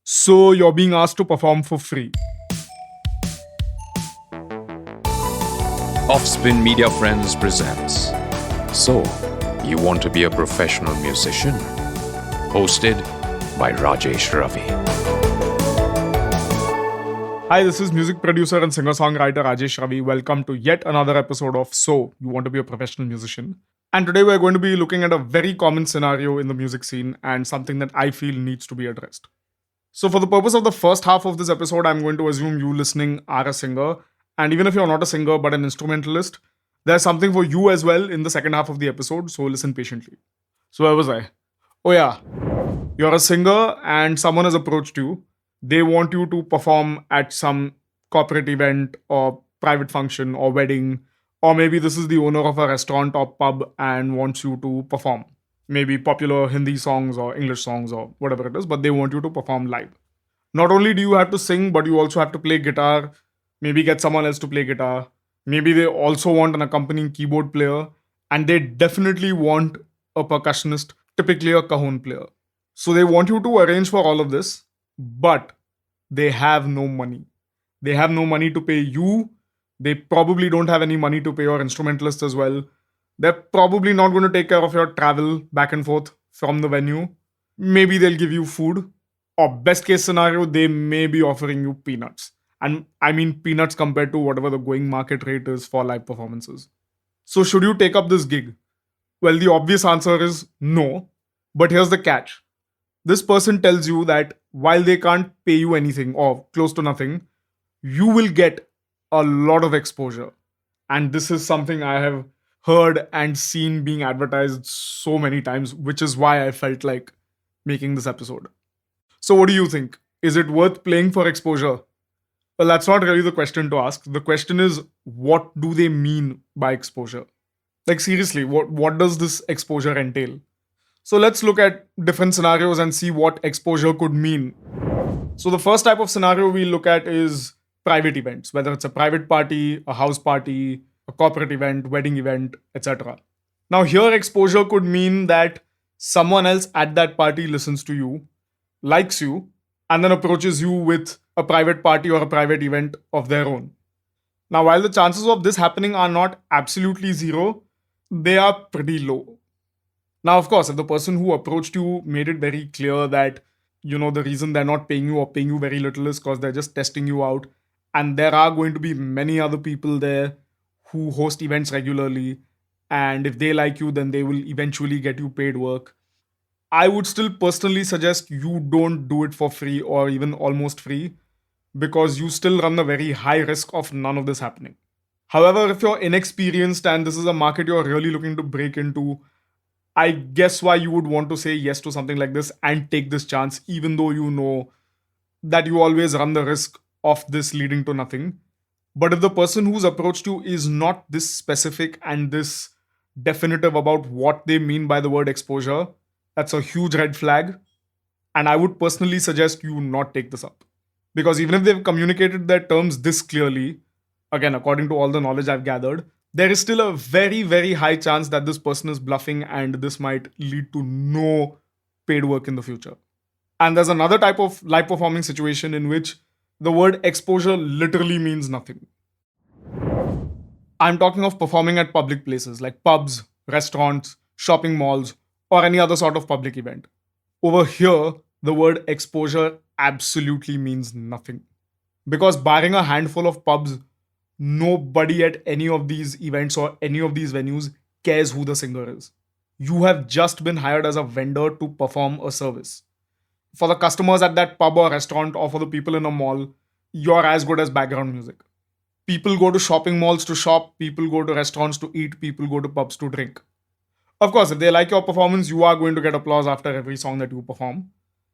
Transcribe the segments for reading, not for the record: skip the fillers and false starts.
So you're being asked to perform for free. Offspin Media Friends presents So, You Want to Be a Professional Musician? Hosted by Rajesh Ravi. Hi, this is music producer and singer-songwriter Rajesh Ravi. Welcome to yet another episode of So You Want to Be a Professional Musician? And today we're going to be looking at a very common scenario in the music scene and something that I feel needs to be addressed. So, for the purpose of the first half of this episode, I'm going to assume you listening are a singer. And even if you're not a singer but an instrumentalist, there's something for you as well in the second half of the episode. So, listen patiently. So, where was I? Oh, yeah. You're a singer and someone has approached you. They want you to perform at some corporate event or private function or wedding, or maybe this is the owner of a restaurant or pub and wants you to perform. Maybe popular Hindi songs or English songs or whatever it is, but they want you to perform live. Not only do you have to sing, but you also have to play guitar, maybe get someone else to play guitar. Maybe they also want an accompanying keyboard player, and they definitely want a percussionist, typically a cajon player. So they want you to arrange for all of this, but they have no money. They have no money to pay you. They probably don't have any money to pay your instrumentalist as well. They're probably not going to take care of your travel back and forth from the venue. Maybe they'll give you food. Or best case scenario, they may be offering you peanuts. And I mean peanuts compared to whatever the going market rate is for live performances. So should you take up this gig? Well, the obvious answer is no. But here's the catch. This person tells you that while they can't pay you anything or close to nothing, you will get a lot of exposure. And this is something I have heard and seen being advertised so many times, which is why I felt like making this episode. So, what do you think? Is it worth playing for exposure? Well, that's not really the question to ask. The question is, what do they mean by exposure? Like, seriously, what does this exposure entail? So, let's look at different scenarios and see what exposure could mean. So, the first type of scenario we look at is private events, whether it's a private party, a house party, a corporate event, wedding event, etc. Now, here exposure could mean that someone else at that party listens to you, likes you, and then approaches you with a private party or a private event of their own. Now, while the chances of this happening are not absolutely zero, they are pretty low. Now, of course, if the person who approached you made it very clear that, the reason they're not paying you or paying you very little is because they're just testing you out, and there are going to be many other people there who host events regularly, and if they like you, then they will eventually get you paid work. I would still personally suggest you don't do it for free or even almost free because you still run a very high risk of none of this happening. However, if you're inexperienced and this is a market you're really looking to break into, I guess why you would want to say yes to something like this and take this chance, even though you know that you always run the risk of this leading to nothing. But if the person who's approached you is not this specific and this definitive about what they mean by the word exposure, that's a huge red flag. And I would personally suggest you not take this up. Because even if they've communicated their terms this clearly, again, according to all the knowledge I've gathered, there is still a very, very high chance that this person is bluffing and this might lead to no paid work in the future. And there's another type of live performing situation in which the word exposure literally means nothing. I'm talking of performing at public places like pubs, restaurants, shopping malls, or any other sort of public event. Over here, the word exposure absolutely means nothing. Because barring a handful of pubs, nobody at any of these events or any of these venues cares who the singer is. You have just been hired as a vendor to perform a service. For the customers at that pub or restaurant or for the people in a mall, you're as good as background music. People go to shopping malls to shop, people go to restaurants to eat, people go to pubs to drink. Of course, if they like your performance, you are going to get applause after every song that you perform.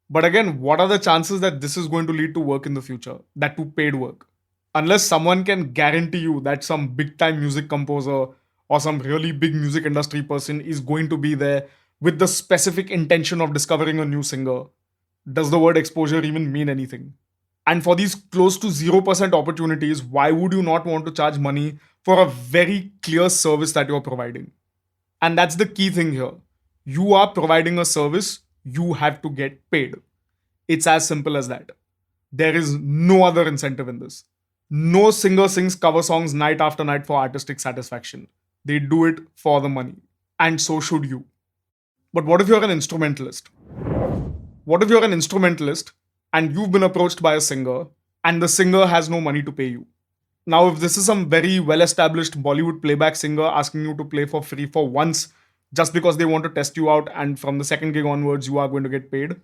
But again, what are the chances that this is going to lead to work in the future? That to paid work? Unless someone can guarantee you that some big time music composer or some really big music industry person is going to be there with the specific intention of discovering a new singer, does the word exposure even mean anything? And for these close to 0% opportunities, why would you not want to charge money for a very clear service that you're providing? And that's the key thing here. You are providing a service, you have to get paid. It's as simple as that. There is no other incentive in this. No singer sings cover songs night after night for artistic satisfaction. They do it for the money. And so should you. But what if you're an instrumentalist? What if you're an instrumentalist and you've been approached by a singer and the singer has no money to pay you? Now, if this is some very well established Bollywood playback singer asking you to play for free for once just because they want to test you out and from the second gig onwards you are going to get paid,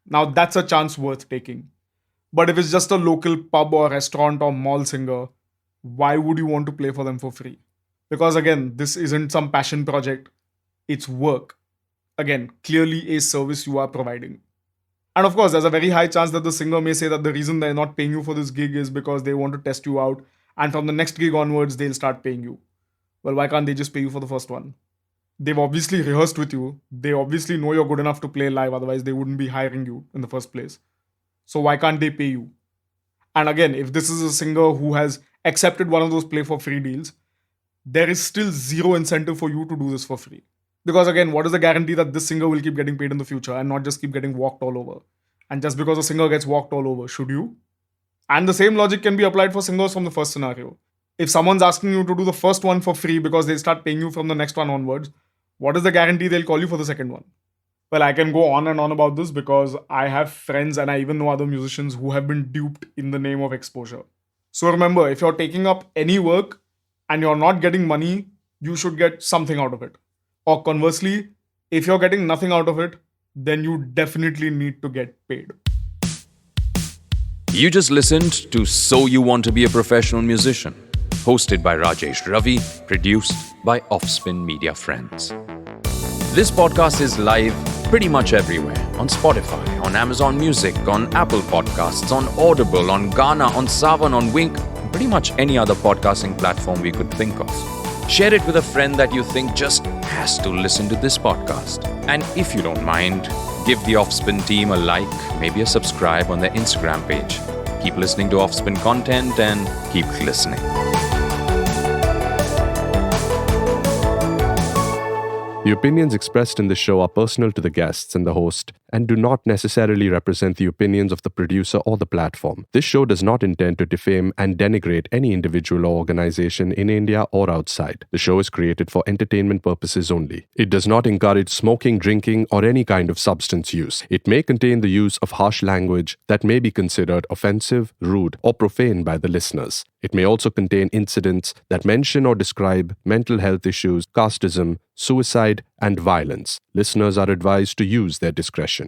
now that's a chance worth taking. But if it's just a local pub or restaurant or mall singer, why would you want to play for them for free? Because again, this isn't some passion project, it's work. Again, clearly a service you are providing. And of course, there's a very high chance that the singer may say that the reason they're not paying you for this gig is because they want to test you out, and from the next gig onwards, they'll start paying you. Well, why can't they just pay you for the first one? They've obviously rehearsed with you. They obviously know you're good enough to play live, otherwise, they wouldn't be hiring you in the first place. So, why can't they pay you? And again, if this is a singer who has accepted one of those play for free deals, there is still zero incentive for you to do this for free. Because again, what is the guarantee that this singer will keep getting paid in the future and not just keep getting walked all over? And just because a singer gets walked all over, should you? And the same logic can be applied for singers from the first scenario. If someone's asking you to do the first one for free because they start paying you from the next one onwards, what is the guarantee they'll call you for the second one? Well, I can go on and on about this because I have friends and I even know other musicians who have been duped in the name of exposure. So remember, if you're taking up any work and you're not getting money, you should get something out of it. Or conversely, if you're getting nothing out of it, then you definitely need to get paid. You just listened to So You Want to Be a Professional Musician, hosted by Rajesh Ravi, produced by Offspin Media Friends. This podcast is live pretty much everywhere, on Spotify, on Amazon Music, on Apple Podcasts, on Audible, on Gaana, on Saavn, on Wink, pretty much any other podcasting platform we could think of. Share it with a friend that you think just has to listen to this podcast. And if you don't mind, give the Offspin team a like, maybe a subscribe on their Instagram page. Keep listening to Offspin content and keep listening. The opinions expressed in this show are personal to the guests and the host and do not necessarily represent the opinions of the producer or the platform. This show does not intend to defame and denigrate any individual or organization in India or outside. The show is created for entertainment purposes only. It does not encourage smoking, drinking, or any kind of substance use. It may contain the use of harsh language that may be considered offensive, rude, or profane by the listeners. It may also contain incidents that mention or describe mental health issues, casteism, suicide, and violence. Listeners are advised to use their discretion.